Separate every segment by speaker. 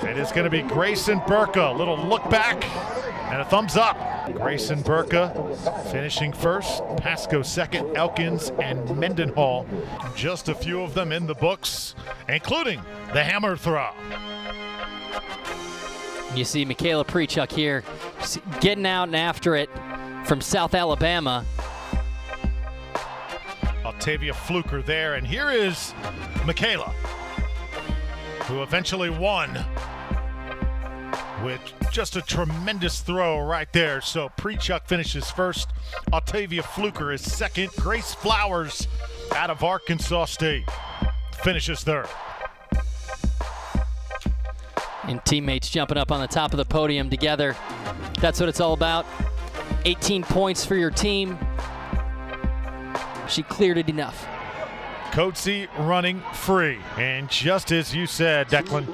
Speaker 1: It is going to be Grayson Burka. A little look back and a thumbs up. Grayson Burka finishing first, Pasco second, Elkins and Mendenhall. Just a few of them in the books, including the hammer throw.
Speaker 2: You see Michaela Prechuk here getting out and after it from South Alabama.
Speaker 1: Octavia Fluker there, and here is Michaela, who eventually won with just a tremendous throw right there. So Prechuk finishes first, Octavia Fluker is second, Grace Flowers out of Arkansas State finishes third.
Speaker 2: And teammates jumping up on the top of the podium together. That's what it's all about. 18 points for your team. She cleared it enough.
Speaker 1: Coetzee running free. And just as you said, Declan,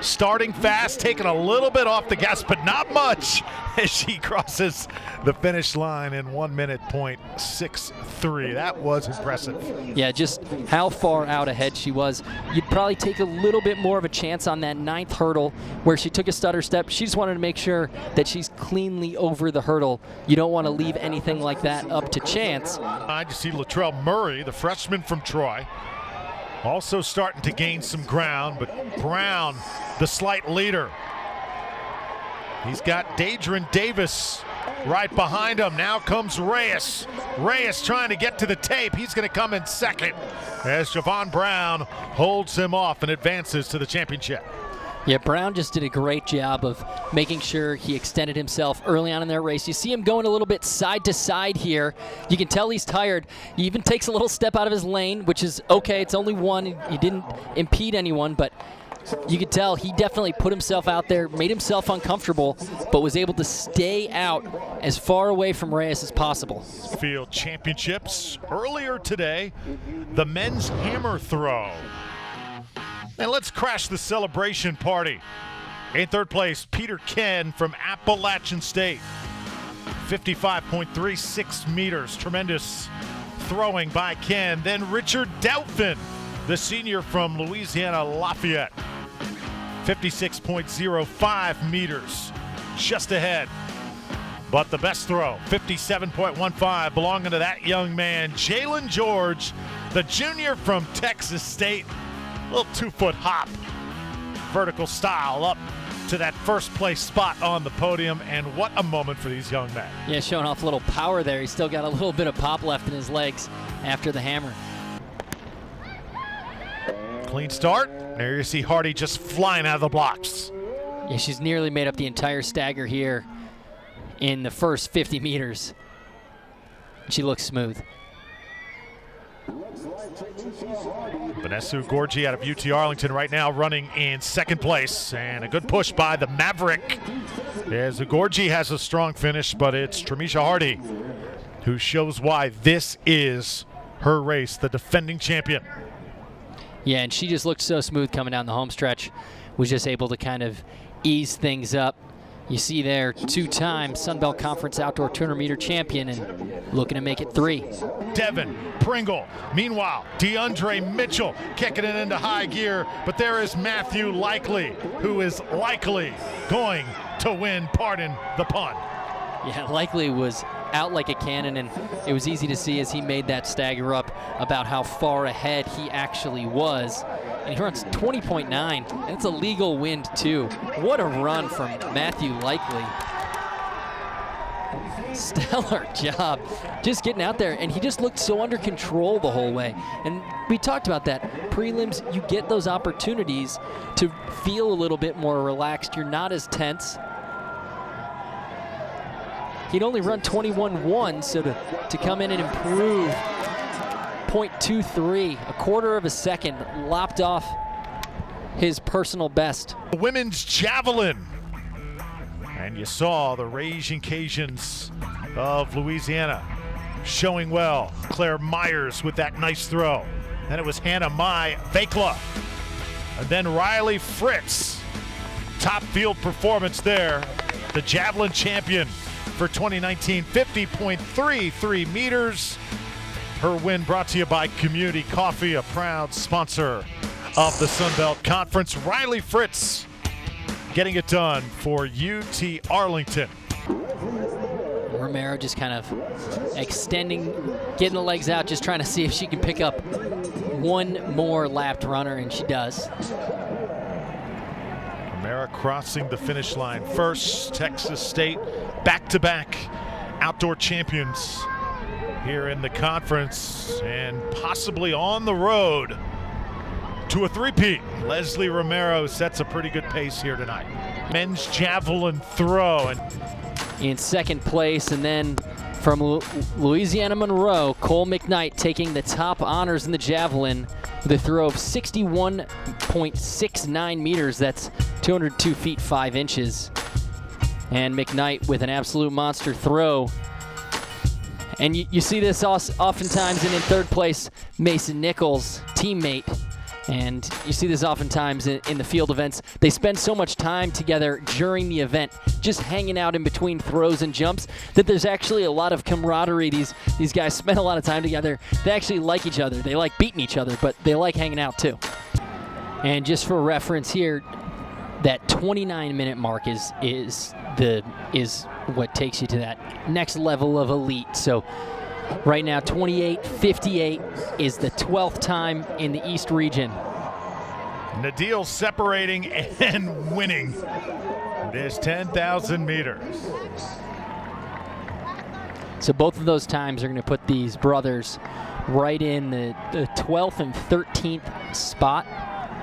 Speaker 1: starting fast, taking a little bit off the gas, but not much as she crosses the finish line in 1:63. That was impressive.
Speaker 2: Yeah, just how far out ahead she was. You'd probably take a little bit more of a chance on that 9th hurdle where she took a stutter step. She just wanted to make sure that she's cleanly over the hurdle. You don't want to leave anything like that up to chance.
Speaker 1: I just see Latrell Murray, the freshman from Troy, also starting to gain some ground, but Brown, the slight leader. He's got Dadrian Davis right behind him. Now comes Reyes. Reyes trying to get to the tape. He's going to come in second as Javon Brown holds him off and advances to the championship.
Speaker 2: Yeah, Brown just did a great job of making sure he extended himself early on in their race. You see him going a little bit side to side here. You can tell he's tired. He even takes a little step out of his lane, which is okay. It's only one. He didn't impede anyone, but you could tell he definitely put himself out there, made himself uncomfortable, but was able to stay out as far away from Reyes as possible.
Speaker 1: Field championships earlier today, the men's hammer throw. And let's crash the celebration party. In third place, Peter Ken from Appalachian State. 55.36 meters. Tremendous throwing by Ken. Then Richard Doutfin, the senior from Louisiana Lafayette. 56.05 meters. Just ahead. But the best throw, 57.15, belonging to that young man, Jalen George, the junior from Texas State. Little 2-foot hop, vertical style up to that first place spot on the podium, and what a moment for these young men.
Speaker 2: Yeah, showing off a little power there. He's still got a little bit of pop left in his legs after the hammer.
Speaker 1: Clean start. There you see Hardy just flying out of the blocks.
Speaker 2: Yeah, she's nearly made up the entire stagger here in the first 50 meters. She looks smooth.
Speaker 1: Vanessa Ugorji out of UT Arlington right now running in second place, and a good push by the Maverick as Ugorji has a strong finish, but it's Tremisha Hardy who shows why this is her race, the defending champion.
Speaker 2: Yeah, and she just looked so smooth coming down the home stretch, was just able to kind of ease things up. You see there, 2-time Sun Belt Conference Outdoor 200-meter champion and looking to make it 3.
Speaker 1: Devin Pringle. Meanwhile, DeAndre Mitchell kicking it into high gear, but there is Matthew Likely, who is likely going to win, pardon the pun.
Speaker 2: Yeah, Likely was out like a cannon, and it was easy to see as he made that stagger up about how far ahead he actually was. And he runs 20.9, and it's a legal wind too. What a run from Matthew Likely. Stellar job just getting out there, and he just looked so under control the whole way. And we talked about that. Prelims, you get those opportunities to feel a little bit more relaxed. You're not as tense. He'd only run 21.1, so to come in and improve 0.23, a quarter of a second, lopped off his personal best.
Speaker 1: Women's javelin. And you saw the Raging Cajuns of Louisiana showing well. Claire Myers with that nice throw. Then it was Hannah Mai Vakla. And then Riley Fritz. Top field performance there. The javelin champion for 2019, 50.33 meters. Her win brought to you by Community Coffee, a proud sponsor of the Sun Belt Conference. Riley Fritz getting it done for UT Arlington.
Speaker 2: Romero just kind of extending, getting the legs out, just trying to see if she can pick up one more lapped runner, and she does.
Speaker 1: Romero crossing the finish line first. Texas State back-to-back outdoor champions here in the conference and possibly on the road to a three-peat. Leslie Romero sets a pretty good pace here tonight. Men's javelin throw. And
Speaker 2: in second place, and then from Louisiana Monroe, Cole McKnight taking the top honors in the javelin with a throw of 61.69 meters. That's 202 feet 5 inches. And McKnight with an absolute monster throw. And you see this oftentimes, and in third place, Mason Nichols, teammate. And you see this oftentimes in the field events. They spend so much time together during the event, just hanging out in between throws and jumps, that there's actually a lot of camaraderie. These guys spend a lot of time together. They actually like each other. They like beating each other, but they like hanging out too. And just for reference here, that 29-minute mark is what takes you to that next level of elite. So right now, 28:58 is the 12th time in the East region.
Speaker 1: Nadil separating and winning this 10,000 meters.
Speaker 2: So both of those times are going to put these brothers right in the 12th and 13th spot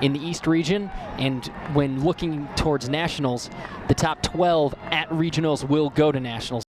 Speaker 2: in the East region. And when looking towards nationals, the top 12 at regionals will go to nationals.